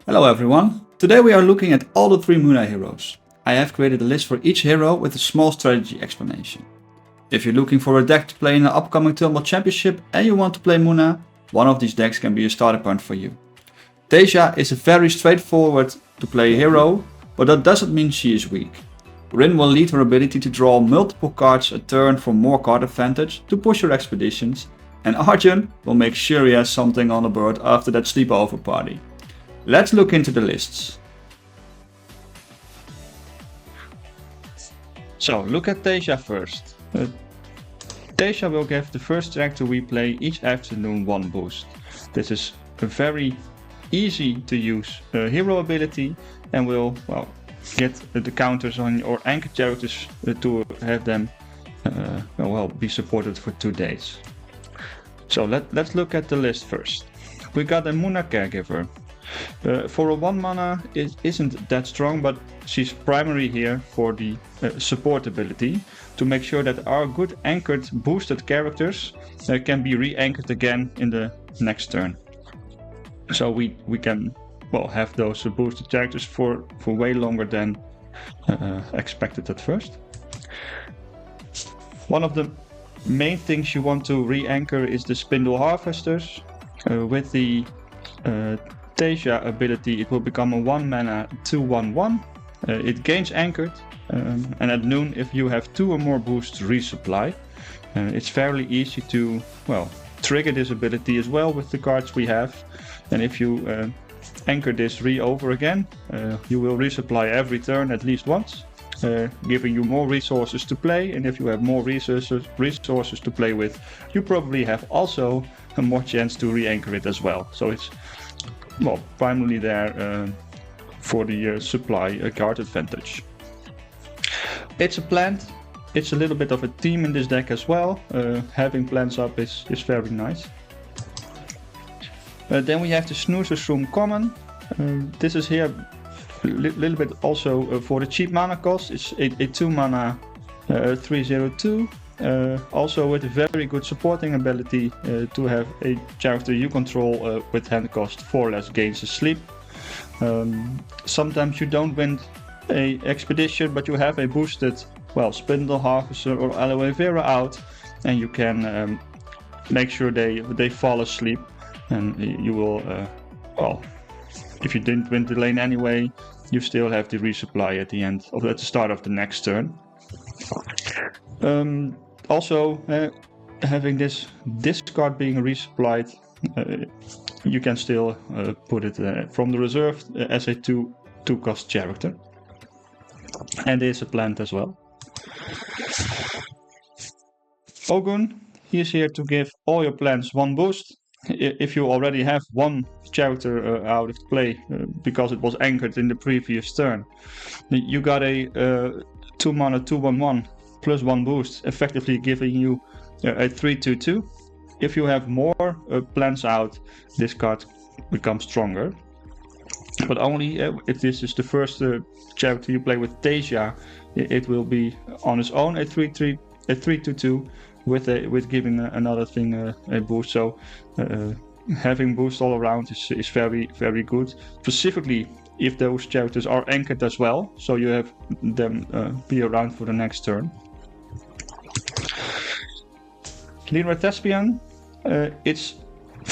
Hello everyone, today we are looking at all the 3 Muna heroes. I have created a list for each hero with a small strategy explanation. If you're looking for a deck to play in the upcoming Tumult Championship and you want to play Muna, one of these decks can be a starter point for you. Teija is a very straightforward to play hero, but that doesn't mean she is weak. Rin will lead her ability to draw multiple cards a turn for more card advantage to push her expeditions, and Arjun will make sure he has something on the board after that sleepover party. Let's look into the lists. So look at Teija first. Teija will give the first character we play each afternoon 1 boost. This is a very easy to use hero ability and will get the counters on your anchor characters to have them be supported for 2 days. So let's look at the list first. We got a Muna caregiver. For a 1 mana it isn't that strong, but she's primary here for the support ability to make sure that our good anchored boosted characters can be re-anchored again in the next turn. So we can have those boosted characters for way longer than expected at first. One of the main things you want to re-anchor is the Spindle Harvesters. With the Teija ability, it will become a 1 mana 2/1/1. It gains anchored, and at noon, if you have 2 or more boosts, resupply. It's fairly easy to trigger this ability as well with the cards we have. And if you anchor this over again, you will resupply every turn at least once, giving you more resources to play. And if you have more resources to play with, you probably have also a more chance to re-anchor it as well. So it's primarily there for the supply card advantage. It's a plant. It's a little bit of a theme in this deck as well. Having plants up is very nice. Then we have the Snoozer's Room common. This is here a little bit also for the cheap mana cost. It's a 2 mana 3/02. Also with a very good supporting ability to have a character you control with hand cost 4 less gains a sleep. Sometimes you don't win a expedition, but you have a boosted Spindle Harvester or Aloe Vera out, and you can make sure they fall asleep, and you will if you didn't win the lane anyway, you still have the resupply at the end at the start of the next turn. Also, having this card being resupplied, you can still put it from the reserve as a 2 cost character. And there's a plant as well. Arjun, he is here to give all your plants 1 boost. If you already have 1 character out of play because it was anchored in the previous turn, you got a 2 mana 2/1/1 plus 1 boost, effectively giving you a 3/2/2. If you have more plants out, this card becomes stronger. But only if this is the first character you play with Teija, it will be on its own a 3/2/2 with giving another thing a boost. So having boost all around is very good. Specifically if those characters are anchored as well, so you have them be around for the next turn. Lira Thespian, it's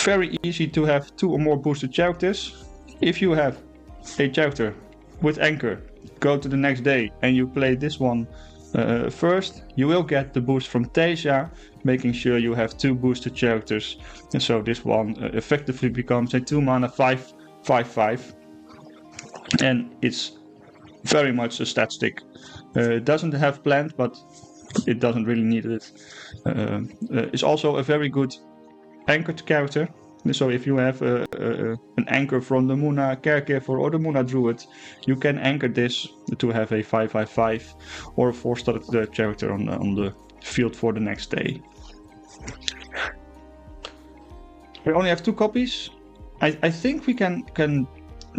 very easy to have 2 or more boosted characters. If you have a character with anchor, go to the next day and you play this one first, you will get the boost from Teija, making sure you have 2 boosted characters. And so this one effectively becomes a 2 mana 5/5/5. And it's very much a stat stick. It doesn't have plant, but it doesn't really need it. It's also a very good anchored character. So if you have an anchor from the Muna caregiver or the Muna druid, you can anchor this to have a 5/5/5 or a 4-star character on the field for the next day. We only have 2 copies. I think we can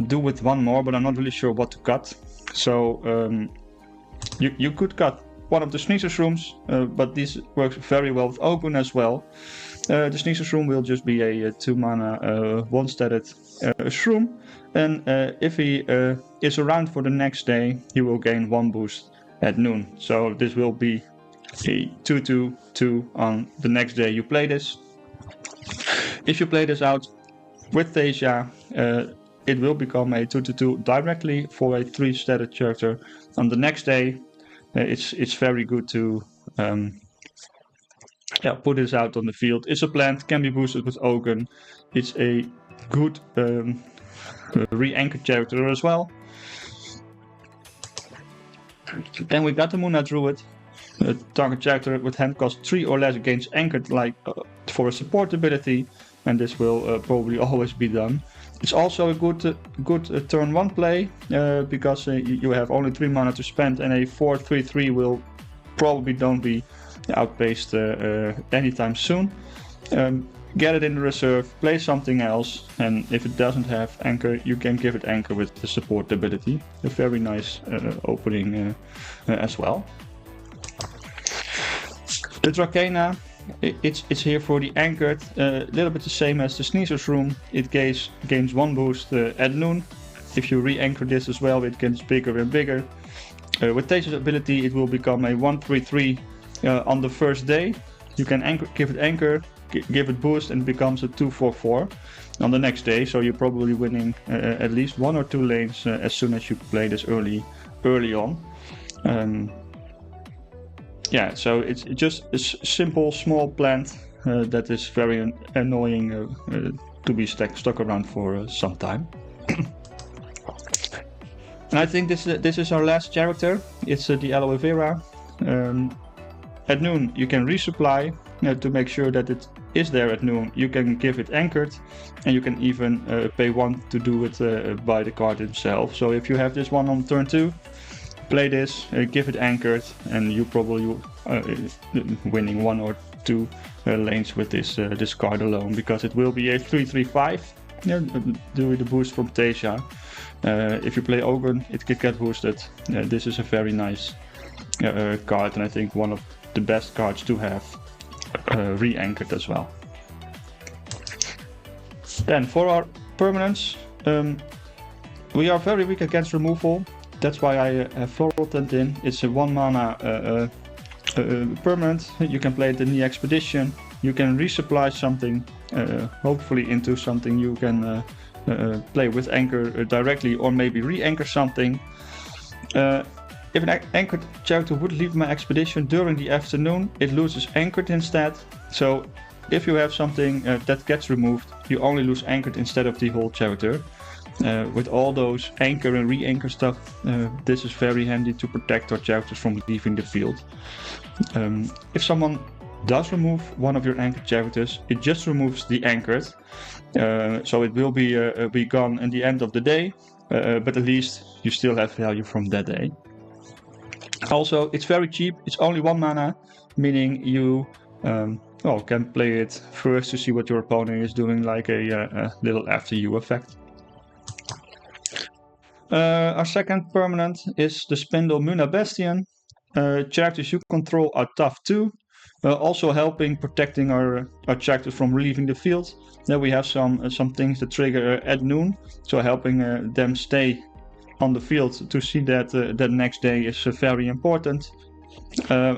do with 1 more, but I'm not really sure what to cut. So you could cut one of the Sneezer's Rooms, but this works very well with Arjun as well. The Sneasel Shroom will just be a 2 mana, 1-statted Shroom. And if he is around for the next day, he will gain 1 boost at noon. So this will be a 2/2/2 on the next day you play this. If you play this out with Teija, it will become a 2/2 directly for a 3-statted character. On the next day, it's very good to put this out on the field. It's a plant, can be boosted with Arjun. It's a good re-anchor character as well. Then we got the Moona Druid. A target character with hand cost 3 or less gains anchored for a support ability, and this will probably always be done. It's also a good turn 1 play because you have only 3 mana to spend, and a 4/3/3 will probably don't be outpaced anytime soon. Get it in the reserve, play something else, and if it doesn't have anchor, you can give it anchor with the support ability. A very nice opening as well. The Dracana, it's here for the anchored, a little bit the same as the Sneaser's Room. It gains 1 boost at noon. If you re-anchor this as well, it gets bigger and bigger. With Teija's ability, it will become a 1/3/3 on the first day. You can give it anchor, give it boost, and it becomes a 2/4/4 on the next day. So you're probably winning at least 1 or 2 lanes as soon as you play this early on. So it's just a simple small plant that is very annoying to be stuck around for some time. And I think this is our last character. It's the Aloe Vera. At noon you can resupply to make sure that it is there at noon. You can give it anchored, and you can even pay 1 to do it by the card itself. So if you have this one on turn 2, play this, give it anchored, and you probably winning 1 or 2 lanes with this card alone, because it will be a 3/3/5 doing the boost from Teija. If you play Arjun, it can get boosted. This is a very nice card, and I think one of the best cards to have re-anchored as well. Then for our permanents, we are very weak against removal. That's why I have Floral Tent in. It's a 1 mana permanent. You can play it in the Expedition. You can resupply something, hopefully into something you can play with anchor directly, or maybe re-anchor something. If an anchored character would leave my Expedition during the afternoon, it loses anchored instead. So if you have something that gets removed, you only lose anchored instead of the whole character. With all those anchor and re-anchor stuff, this is very handy to protect our characters from leaving the field. If someone does remove one of your anchored characters, it just removes the anchored, so it will be gone at the end of the day, but at least you still have value from that day. Also, it's very cheap. It's only 1 mana, meaning you can play it first to see what your opponent is doing, like a little after you effect. Our second permanent is the Spindle Muna Bastion. Characters you control are tough too, also helping protecting our characters from leaving the field. Then we have some things that trigger at noon, so helping them stay on the field to see that that next day is very important.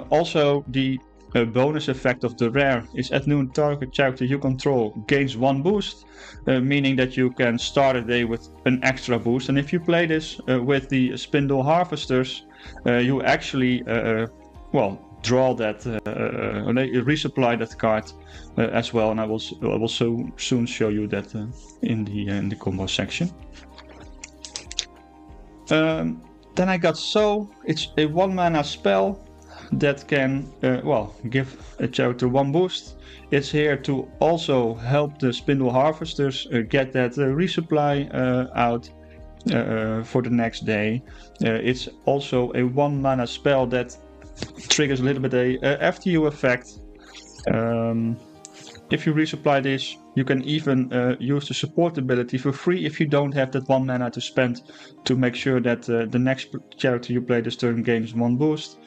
Also, the bonus effect of the rare is at noon target character you control gains 1 boost, meaning that you can start a day with an extra boost. And if you play this with the Spindle Harvesters, you actually draw that, resupply that card as well. And I will soon show you that in the combo section. Then I got So. It's a 1 mana spell that can give a character 1 boost. It's here to also help the Spindle Harvesters get that resupply out for the next day. It's also a 1 mana spell that triggers a little bit after you effect. If you resupply this, you can even use the support ability for free if you don't have that 1 mana to spend, to make sure that the next character you play this turn gains 1 boost.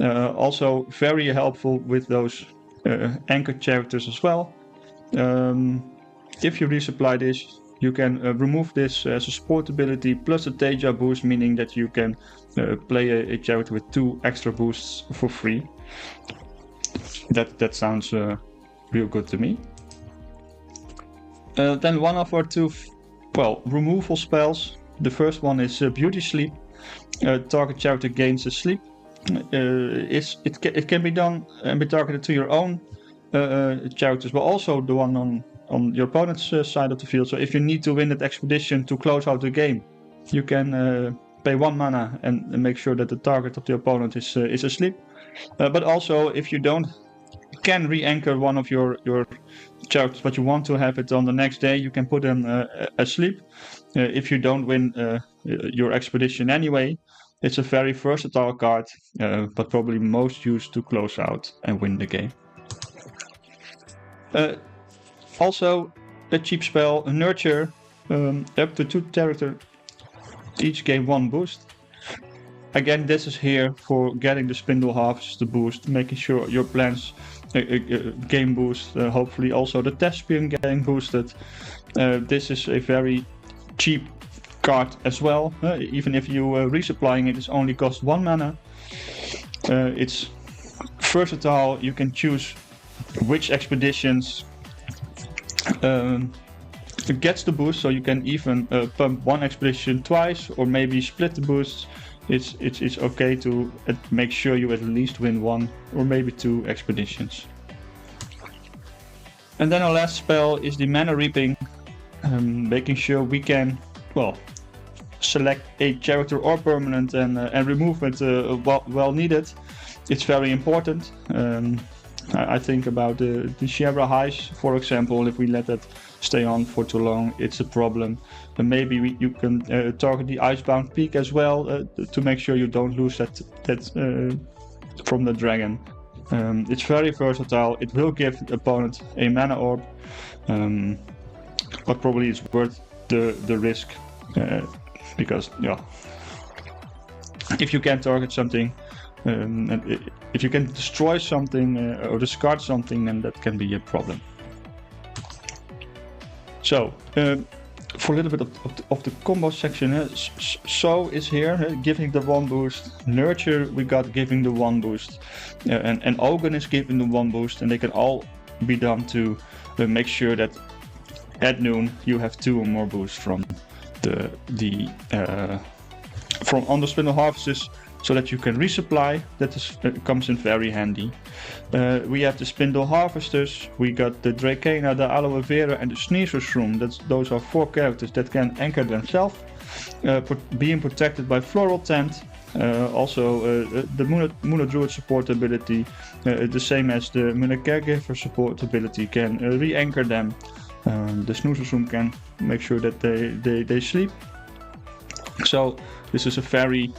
Also very helpful with those anchored characters as well. If you resupply this, you can remove this as a support ability plus a Teija boost, meaning that you can play a character with 2 extra boosts for free. That sounds real good to me. Then one of our 2 removal spells. The first one is Beauty Sleep. Target character gains a sleep. It can be done and be targeted to your own characters, but also the one on your opponent's side of the field. So if you need to win that expedition to close out the game, you can pay 1 mana and make sure that the target of the opponent is asleep. But also, if you can re-anchor one of your characters, but you want to have it on the next day, you can put them asleep. If you don't win your expedition anyway, it's a very versatile card, but probably most used to close out and win the game. Also, a cheap spell, Nurture, up to 2 characters each gain 1 boost. Again, this is here for getting the Spindle Harvester boost, making sure your plans game boost, hopefully also the Thespian getting boosted. This is a very cheap card as well. Even if you resupplying it, only costs 1 mana. It's versatile. You can choose which expeditions gets the boost, so you can even pump 1 expedition twice, or maybe split the boosts. It's okay to make sure you at least win 1 or maybe 2 expeditions. And then our last spell is the Mana Reaping, making sure we can select a character or permanent and remove it well needed. It's very important. I think about the Sierra Highs, for example. If we let that stay on for too long, it's a problem. And maybe you can target the Icebound Peak as well to make sure you don't lose that from the dragon. It's very versatile. It will give the opponent a mana orb, but probably it's worth the risk because if you can target something, and if you can destroy something or discard something, then that can be a problem. So, for a little bit of the combo section, So is here, giving the 1 boost. Nurture, we got giving the 1 boost. And Ogun is giving the 1 boost, and they can all be done to make sure that at noon you have 2 or more boosts from on the Spindle Harvesters, so that you can resupply. That comes in very handy. We have the Spindle Harvesters, we got the Dracena, the Aloe Vera and the Sneezer Shroom. Those are 4 characters that can anchor themselves, being protected by Floral Tent. Also the Muna Druid support ability, the same as the Muna Caregiver support ability, can re-anchor them. The Sneezer Shroom can make sure that they sleep. So this is a very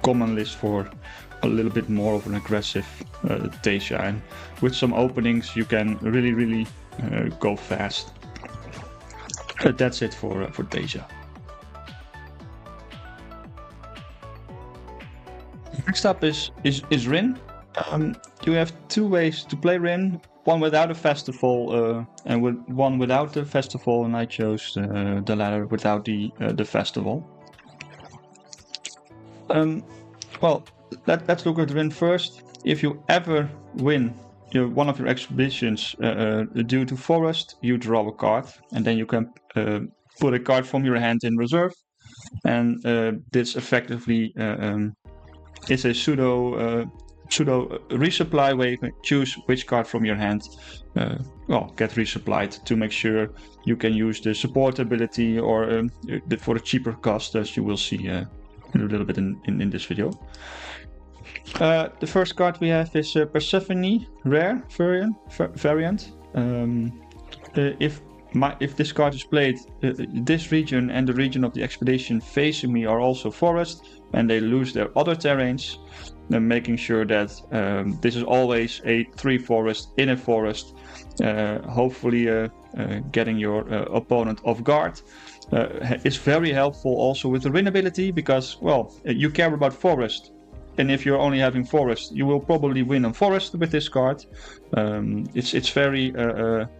common list for a little bit more of an aggressive Teija, and with some openings you can really go fast. That's it for Teija. Next up is Rin. You have 2 ways to play Rin. One without a festival and one without the festival, and I chose the latter without the festival. Let's look at Rin first. If you ever win one of your expeditions due to forest, you draw a card, and then you can put a card from your hand in reserve, and this effectively is a pseudo resupply where you can choose which card from your hand get resupplied to make sure you can use the support ability or for a cheaper cost, as you will see a little bit in this video. The first card we have is Persephone, rare variant. If this card is played, this region and the region of the expedition facing me are also forest, and they lose their other terrains, then making sure that this is always a 3 forest in a forest, hopefully getting your opponent off guard. Is very helpful also with the Rin ability, because you care about forest, and if you're only having forest, you will probably win on forest with this card. It's very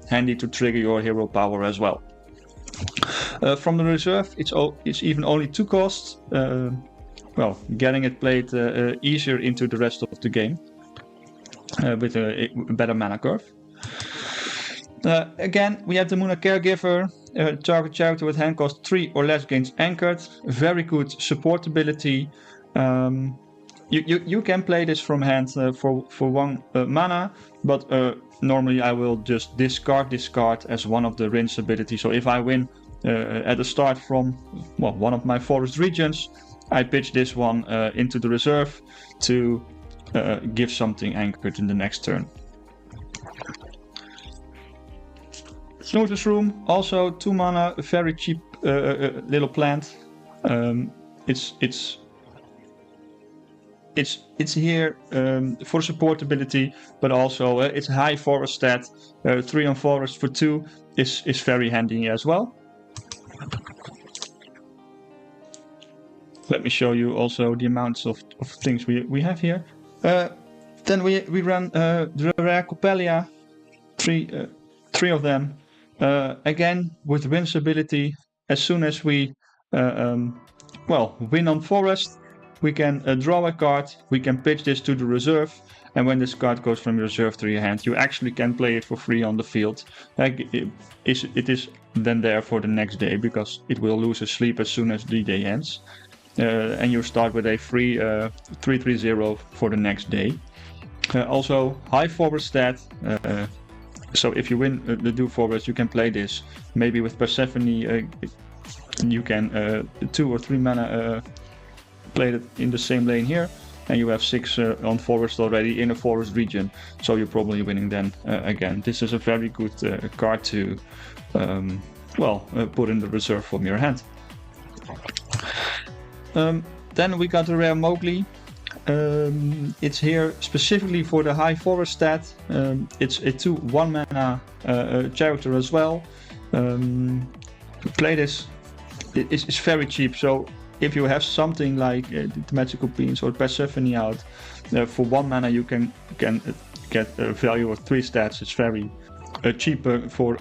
handy to trigger your hero power as well. From the reserve, it's even only 2 costs. Well, getting it played easier into the rest of the game with a better mana curve. Again, we have the Muna Caregiver. Target character with hand cost 3 or less gains anchored. Very good support ability. You can play this from hand for 1 mana, but normally I will just discard this card as one of the rinse abilities. So if I win at the start from one of my forest regions, I pitch this one into the reserve to give something anchored in the next turn. Snooter's Room, also 2 mana, a very cheap little plant. It's here for supportability, but also it's high forest stat. 3 on forest for 2 is very handy as well. Let me show you also the amounts of things we have here. Then we run the rare Coppelia, 3 of them. Again, with Win's ability, as soon as we win on forest, we can draw a card, we can pitch this to the reserve, and when this card goes from your reserve to your hand, you actually can play it for free on the field. It is then there for the next day, because it will lose its sleep as soon as the day ends. And you start with a free 3/3/0 for the next day. Also, high forest stat. So if you win the Do Forest, you can play this. Maybe with Persephone, you can 2 or 3 mana play it in the same lane here, and you have 6 on forest already in a forest region. So you're probably winning then again. This is a very good card to put in the reserve from your hand. Then we got the rare Mowgli. It's here specifically for the high forest stat. It's a 2/1 mana character as well. Play this. It's very cheap. So if you have something like the Magical Beans or Persephone out, for 1 mana you can get a value of 3 stats. It's very cheaper for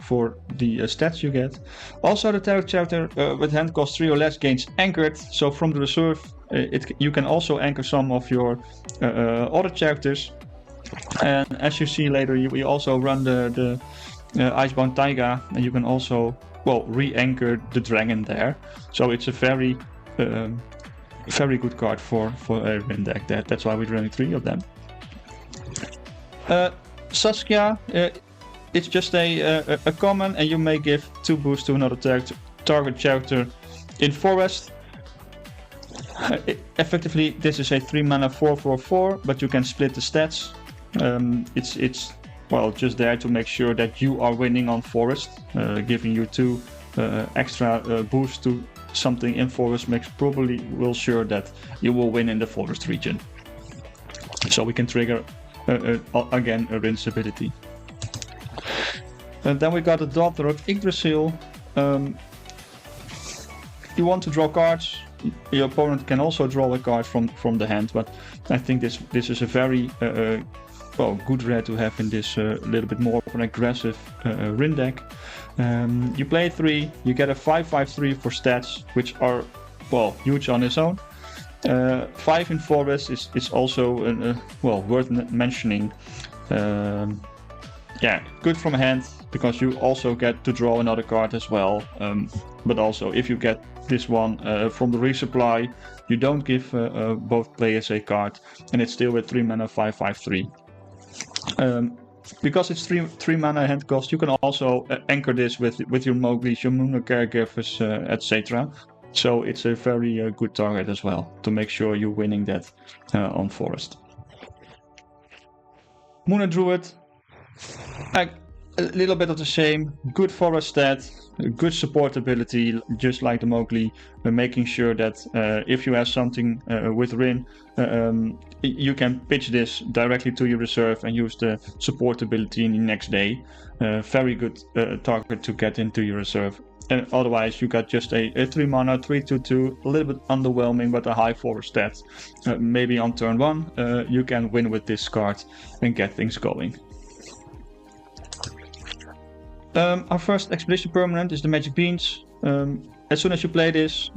the stats you get. Also, the tarot character with hand cost 3 or less gains anchored. So from the reserve, you can also anchor some of your other characters. And as you see later, we also run the Icebound Teija, and you can also re-anchor the dragon there. So it's a very good card for a win deck. That's why we're running 3 of them. Saskia. It's just a common, and you may give 2 boosts to another target character in forest. Effectively, this is a 3 mana 4/4/4, but you can split the stats. It's just there to make sure that you are winning on forest. Giving you 2 extra boosts to something in forest will sure that you will win in the forest region. So we can trigger again a rinse ability. And then we got the Daughter of Yggdrasil. You want to draw cards. Your opponent can also draw a card from the hand, but I think this is a very good rare to have in this little bit more of an aggressive Rin deck. You play 3, you get a 5/5/3 for stats, which are huge on its own. 5 in forest is also worth mentioning. Good from hand, because you also get to draw another card as well. But also, if you get this one from the resupply, you don't give both players a card, and it's still with 3 mana 5/5/3. Because it's 3 mana hand cost, you can also anchor this with your Mowglis, your Muna Caregivers, etc. So it's a very good target as well, to make sure you're winning that on forest. Muna Druid. A little bit of the same, good forest stat, good support ability, just like the Mowgli, making sure that if you have something with Rin, you can pitch this directly to your reserve and use the support ability in the next day. Very good target to get into your reserve And otherwise, you got just a 3 mana, 3/2/2, a little bit underwhelming, but a high forward stat. Maybe on turn 1, you can win with this card and get things going. Our first expedition permanent is the Magic Beans. As soon as you play this,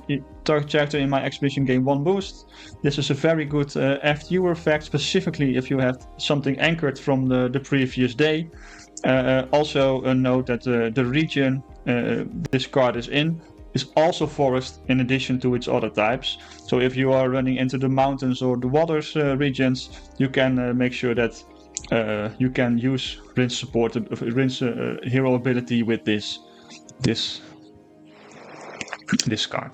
target character in my expedition gain 1 boost. This is a very good FTU effect, specifically if you have something anchored from the previous day. Also note that the region this card is in is also forest in addition to its other types. So if you are running into the mountains or the waters regions, you can make sure that you can use Rinse support, Rinse hero ability with this card.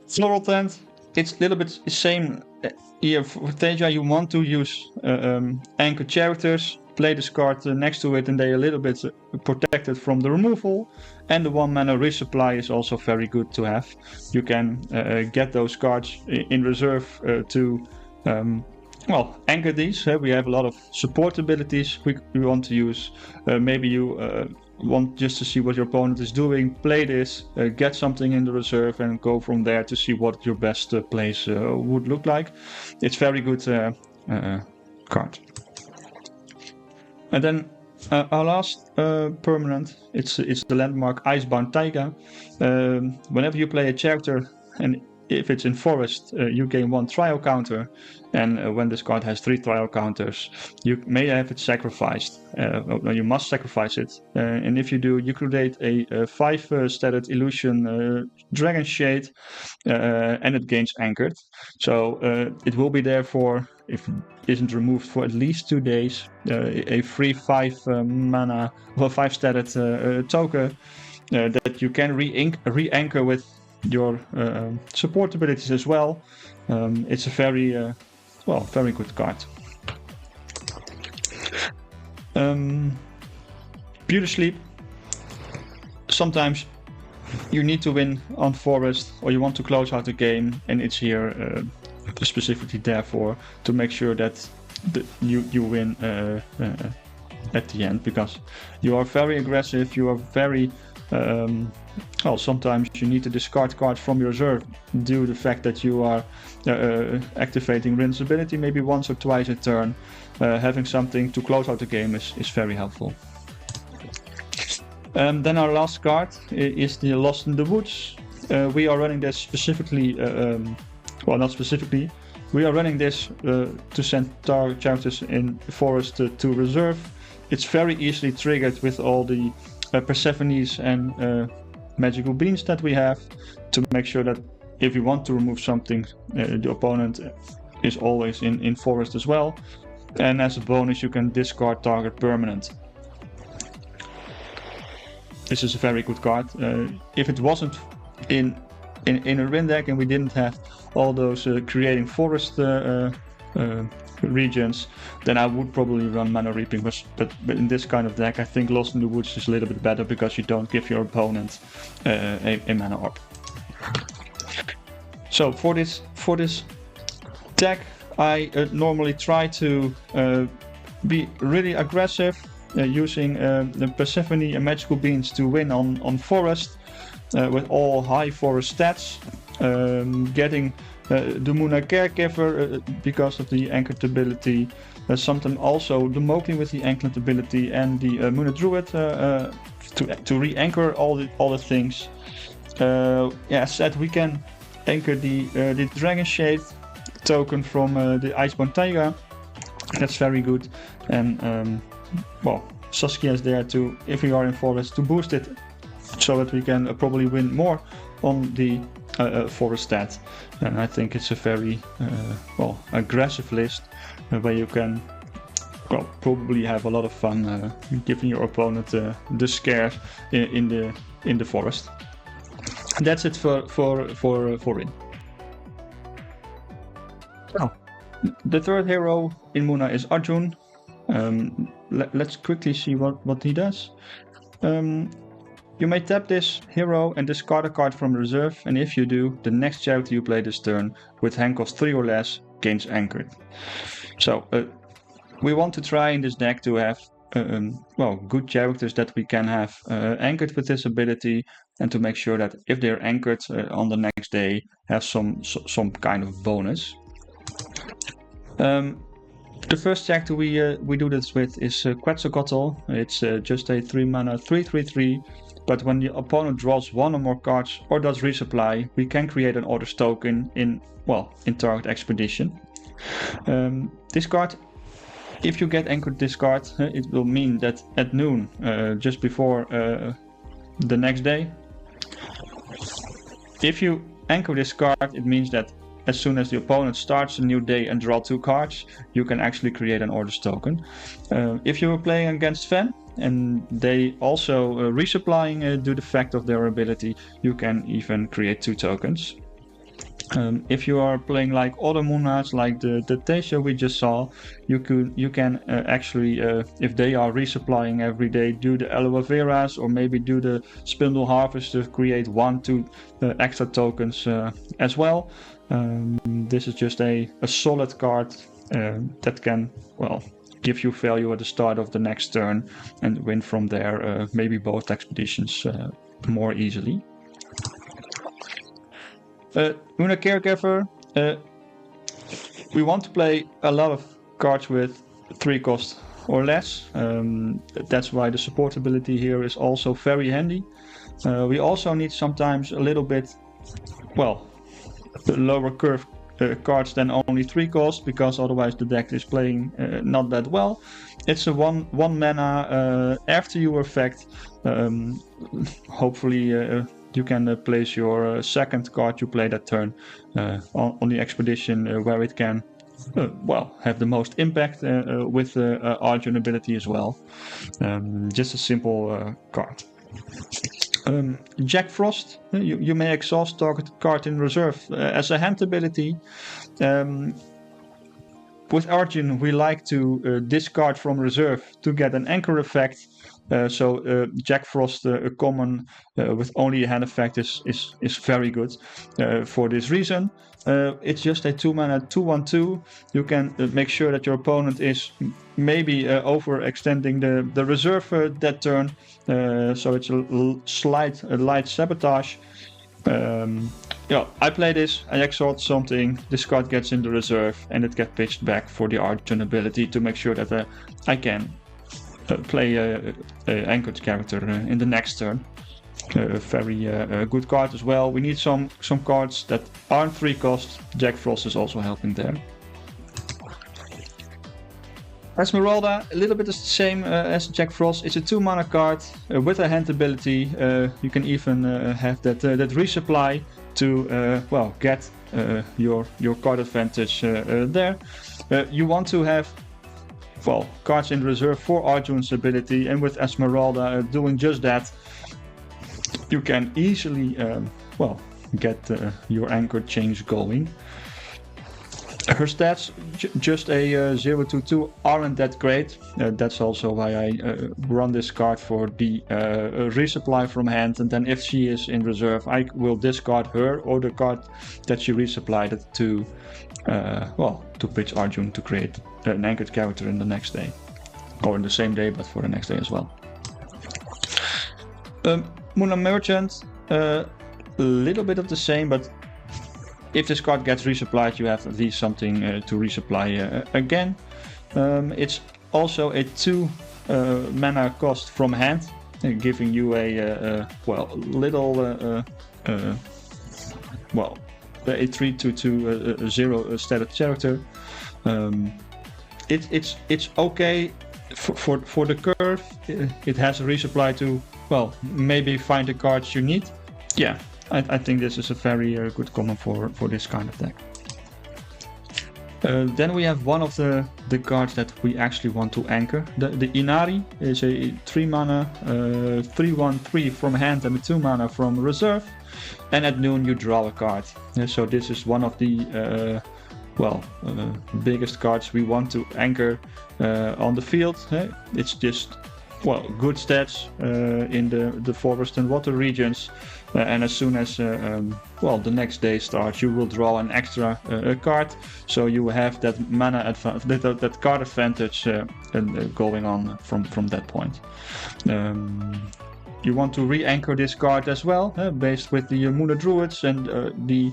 Floral Tent, it's a little bit the same. Here for Teija, you want to use anchor characters, play this card next to it, and they are a little bit protected from the removal. And the 1 mana resupply is also very good to have. You can get those cards in reserve to anchor these. We have a lot of support abilities we want to use. Maybe you want just to see what your opponent is doing, play this, get something in the reserve, and go from there to see what your best plays would look like. It's very good card. And then our last permanent, it's the landmark Icebound Teija. Whenever you play a character, and if it's in forest, you gain 1 trial counter, and when this card has 3 trial counters, you may have it sacrificed. You must sacrifice it, and if you do, you create a 5-statted illusion Dragon Shade, and it gains anchored. So it will be there for, if it isn't removed, for at least 2 days. A free 5 mana, well, 5-statted token that you can re-anchor with your support abilities as well. It's a very very good card. Beauty Sleep. Sometimes you need to win on forest, or you want to close out the game, and it's here specifically therefore to make sure that you win at the end, because you are very aggressive, you are very sometimes you need to discard cards from your reserve due to the fact that you are activating Rinse ability maybe once or twice a turn. Having something to close out the game is very helpful. Then our last card is the Lost in the Woods. We are running this specifically, not specifically, we are running this to send target characters in forest to reserve. It's very easily triggered with all the Persephones and magical beans that we have, to make sure that if you want to remove something, the opponent is always in forest as well. And as a bonus, you can discard target permanent. This is a very good card. If it wasn't in a Rin deck and we didn't have all those creating forest regions, then I would probably run Mana Reaping, but in this kind of deck I think Lost in the Woods is a little bit better, because you don't give your opponent a mana orb. So for this deck I normally try to be really aggressive, using the Persephone and Magical Beans to win on forest, with all high forest stats, getting the Muna Caregiver because of the anchored ability, sometimes also the Mowgli with the anchored ability, and the Muna Druid to re-anchor all the things. As said, we can anchor the Dragon Shade token from the Icebound Teija. That's very good, and Saskia is there to, if we are in forest, to boost it, so that we can probably win more on the forest stat. And I think it's a very aggressive list, where you can probably have a lot of fun giving your opponent the scare in the forest. That's it for Rin. Oh. The third hero in Muna is Arjun. Let's quickly see what he does. You may tap this hero and discard a card from reserve, and if you do, the next character you play this turn with hand cost 3 or less gains anchored. So we want to try in this deck to have well, good characters that we can have anchored with this ability, and to make sure that if they're anchored on the next day, have some kind of bonus. The first character we do this with is Quetzalcoatl. It's just a 3-mana 3/3/3, but when the opponent draws 1 or more cards or does resupply, we can create an orders token in target expedition. This card, if you get anchored this card, it will mean that at noon, just before the next day, if you anchor this card, it means that as soon as the opponent starts a new day and draw 2 cards, you can actually create an orders token. If you were playing against Fen and they also resupplying due to the fact of their ability, you can even create 2 tokens. If you are playing like other Munas, like the Teija we just saw, you can actually, if they are resupplying every day, do the Aloe Veras or maybe do the Spindle Harvester, create 1-2 extra tokens as well. This is just a solid card that can, well, give you value at the start of the next turn and win from there, maybe both expeditions more easily. Una Caregiver, we want to play a lot of cards with 3 cost or less. That's why the support ability here is also very handy. We also need sometimes a little bit, well, lower curve cards than only 3 cost, because otherwise the deck is playing not that well. It's a one mana after your effect. Hopefully you can place your second card you play that turn on the expedition where it can have the most impact with the Arjun ability as well. Just a simple card. Jack Frost, you may exhaust target card in reserve as a hand ability. With Arjun, we like to discard from reserve to get an anchor effect. So Jack Frost, a common with only a hand effect, is very good for this reason. It's just a 2-mana 2/1/2. You can make sure that your opponent is maybe overextending the reserve that turn. So it's a light sabotage. I play this, I exhaust something, this card gets in the reserve, and it gets pitched back for the Arjun ability to make sure that I can play a anchored character in the next turn. A very good card as well. We need some cards that aren't 3 cost. Jack Frost is also helping there. Esmeralda, a little bit the same as Jack Frost. It's a 2-mana card with a hand ability. You can even have that resupply to get your card advantage there. You want to have cards in reserve for Arjun's ability, and with Esmeralda doing just that, you can easily get your anchor change going. Her stats, just a 0/2/2, aren't that great. That's also why I run this card for the resupply from hand, and then if she is in reserve, I will discard her or the card that she resupplied it to pitch Arjun to create an anchored character in the next day, or in the same day, but for the next day as well. Muna Merchant, a little bit of the same, but if this card gets resupplied, you have at least something to resupply again. It's also a 2 mana cost from hand, giving you a 3/2/0 static character. It's okay for the curve. It has a resupply to maybe find the cards you need. Yeah, I think this is a very good common for this kind of deck. Then we have one of the cards that we actually want to anchor. The Inari is a 3-mana 3/1/3 from hand and a 2-mana from reserve. And at noon you draw a card. So this is one of the biggest cards we want to anchor on the field. It's just well, good stats in the forest and water regions, and as soon as well, the next day starts, you will draw an extra card, so you have that mana that card advantage going on from that point. You want to re-anchor this card as well, based with the Muna Druids and the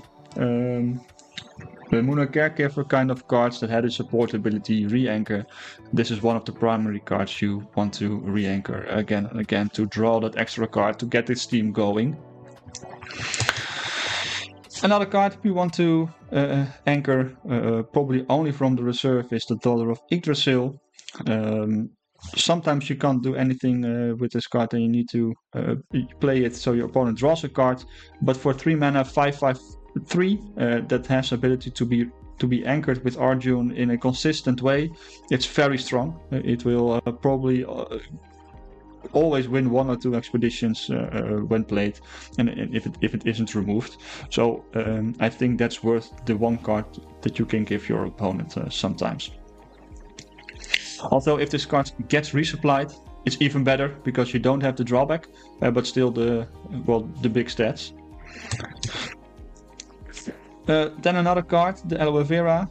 Muna Caregiver kind of cards that had a support ability re-anchor. This is one of the primary cards you want to re-anchor again and again to draw that extra card to get this team going. Another card we want to anchor, probably only from the reserve, is the Daughter of Yggdrasil. Sometimes you can't do anything with this card and you need to play it so your opponent draws a card, but for 3 mana 5/5/3 that has ability to be anchored with Arjun in a consistent way, it's very strong. It will probably always win 1 or 2 expeditions when played, and if it isn't removed. So I think that's worth the 1 card that you can give your opponent sometimes. Also, if this card gets resupplied, it's even better because you don't have the drawback, but still the big stats. Then another card, the Aloe Vera.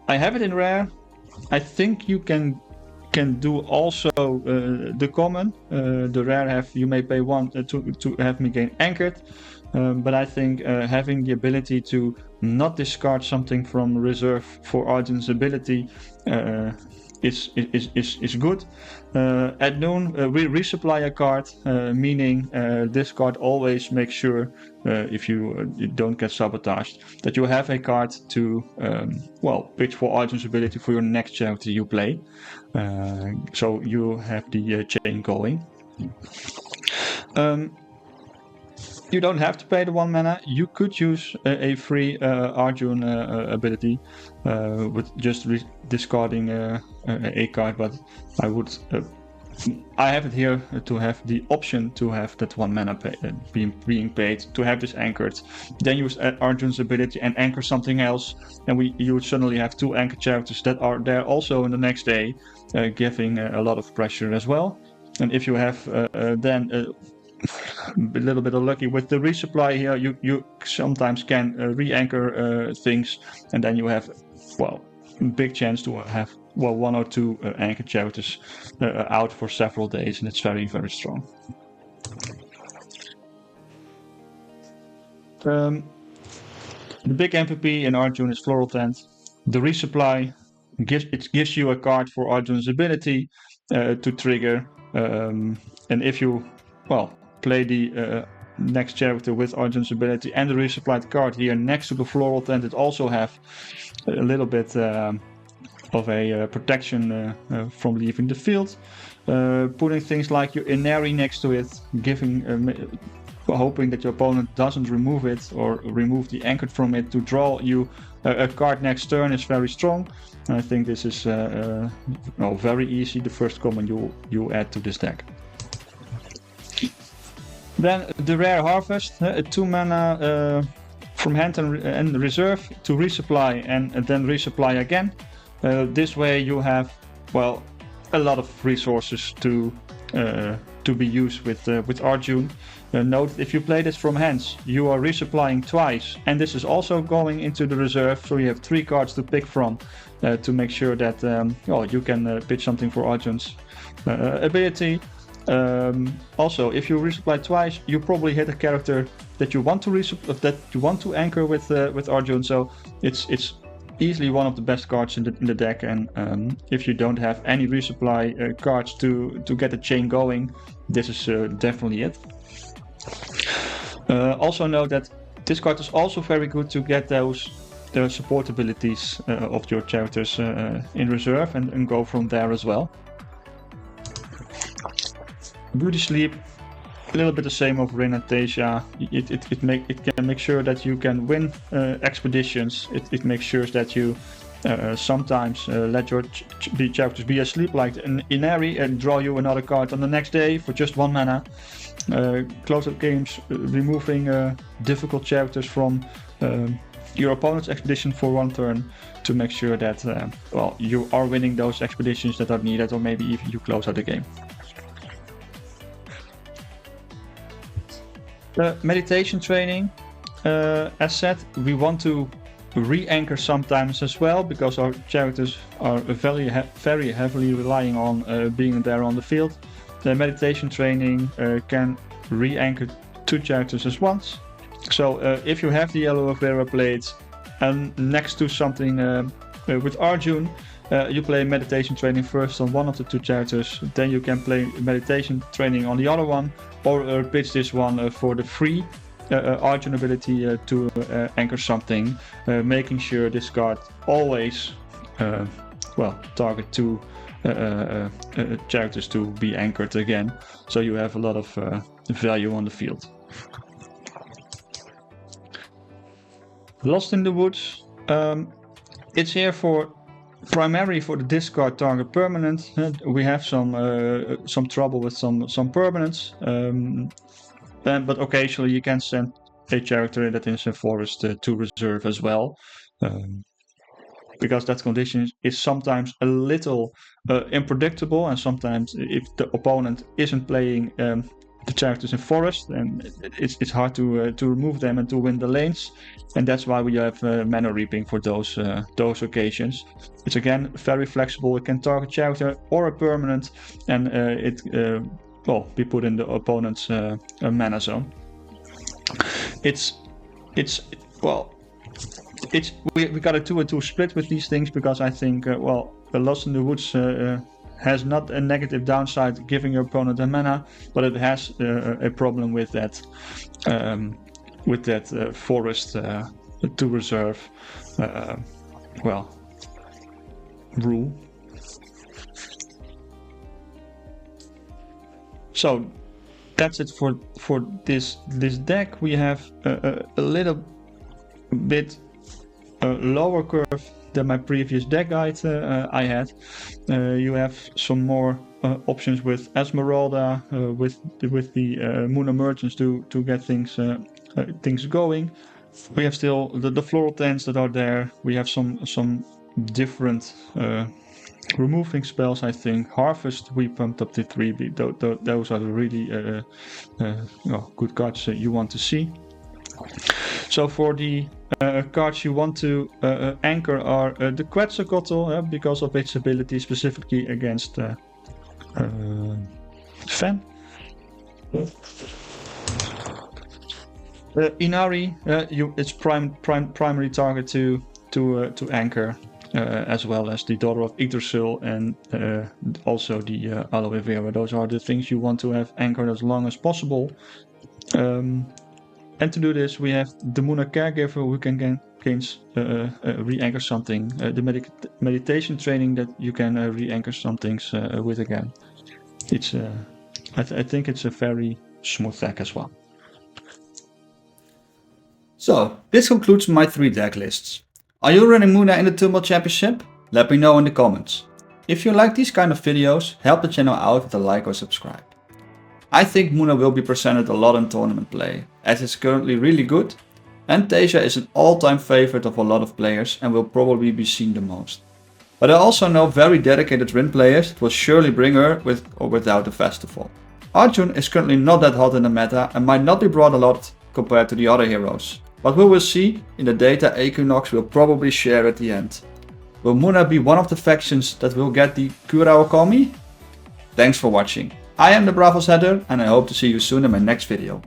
I have it in rare. I think you can do also the common. The rare you may pay 1 to have me gain anchored. But I think having the ability to not discard something from reserve for Arjun's ability is good. At noon, we resupply a card, meaning this card always makes sure, if you don't get sabotaged, that you have a card to pitch for Arjun's ability for your next character you play. So you have the chain going. You don't have to pay the 1 mana. You could use a free Arjun ability with just discarding a card, but I have it here to have the option to have that 1 mana being paid, to have this anchored. Then use Arjun's ability and anchor something else, and you would suddenly have 2 anchor characters that are there also in the next day, giving a lot of pressure as well. And if you have then a little bit of lucky with the resupply here, you sometimes can re-anchor things, and then you have big chance to have 1 or 2 anchor characters out for several days, and it's very, very strong. The big MVP in Arjun is Floral Tent. The resupply gives you a card for Arjun's ability to trigger, and if you play the next character with Arjun's ability and the resupplied card here next to the Floral Tent, it also have a little bit of a protection from leaving the field. Putting things like your Inari next to it, hoping that your opponent doesn't remove it or remove the anchored from it to draw you a card next turn is very strong. And I think this is very easy, the first common you add to this deck. Then the rare harvest, 2 mana from hand and reserve to resupply and then resupply again. This way you have a lot of resources to be used with Arjun. Note, if you play this from hands, you are resupplying twice, and this is also going into the reserve, so you have 3 cards to pick from to make sure that you can pitch something for Arjun's ability. Also, if you resupply twice, you probably hit a character that you want to anchor with Arjun. So it's easily one of the best cards in the deck. And if you don't have any resupply cards to get the chain going, this is definitely it. Also note that this card is also very good to get the support abilities of your characters in reserve and go from there as well. Beauty Sleep, a little bit the same of Rin and Teija. It can make sure that you can win expeditions. It makes sure that you sometimes let your characters be asleep, like an Inari, and draw you another card on the next day for just 1 mana. Close-up games, removing difficult characters from your opponent's expedition for 1 turn to make sure that you are winning those expeditions that are needed, or maybe even you close out the game. Meditation training. As said, we want to re-anchor sometimes as well, because our characters are very heavily relying on being there on the field. The meditation training can re-anchor 2 characters at once. So if you have the yellow Vera blades and next to something with Arjun, you play meditation training first on one of the 2 characters, then you can play meditation training on the other one, or pitch this one for the free Arjun ability to anchor something, making sure this card always target 2 characters to be anchored again, so you have a lot of value on the field. Lost in the Woods. It's here primarily for the discard target permanent. We have some trouble with some permanents, but occasionally you can send a character that is in forest to reserve as well, because that condition is sometimes a little unpredictable, and sometimes if the opponent isn't playing the characters in forest, and it's hard to remove them and to win the lanes, and that's why we have mana reaping for those occasions. It's again very flexible. It can target character or a permanent, and it be put in the opponent's mana zone. We got a 2-2 split with these things, because I think the Lost in the Woods has not a negative downside giving your opponent a mana, but it has a problem with that forest to reserve rule. So that's it for this deck. We have a little bit lower curve than my previous deck guide I had. You have some more options with Esmeralda, with the Moon Emergence to get things going. We have still the floral tents that are there. We have some different removing spells. I think Harvest we pumped up to 3. Those are really good cards you want to see. So for the cards you want to anchor are the Quetzalcoatl, because of its ability specifically against Fen. Inari, it's primary target to anchor, as well as the Daughter of Yggdrasil and also the Aloe Vera. Those are the things you want to have anchored as long as possible. And to do this, we have the Muna Caregiver, who can re-anchor something. The meditation training that you can re-anchor some things with again. It's I think it's a very smooth deck as well. So, this concludes my 3 deck lists. Are you running Muna in the Tumult Championship? Let me know in the comments. If you like these kind of videos, help the channel out with a like or subscribe. I think Muna will be presented a lot in tournament play, as it's currently really good, and Teija is an all-time favorite of a lot of players and will probably be seen the most. But I also know very dedicated Rin players that will surely bring her with or without the festival. Arjun is currently not that hot in the meta and might not be brought a lot compared to the other heroes, but we will see in the data Equinox will probably share at the end. Will Muna be one of the factions that will get the Kurao Kami? Thanks for watching. I am the Bravos Header and I hope to see you soon in my next video.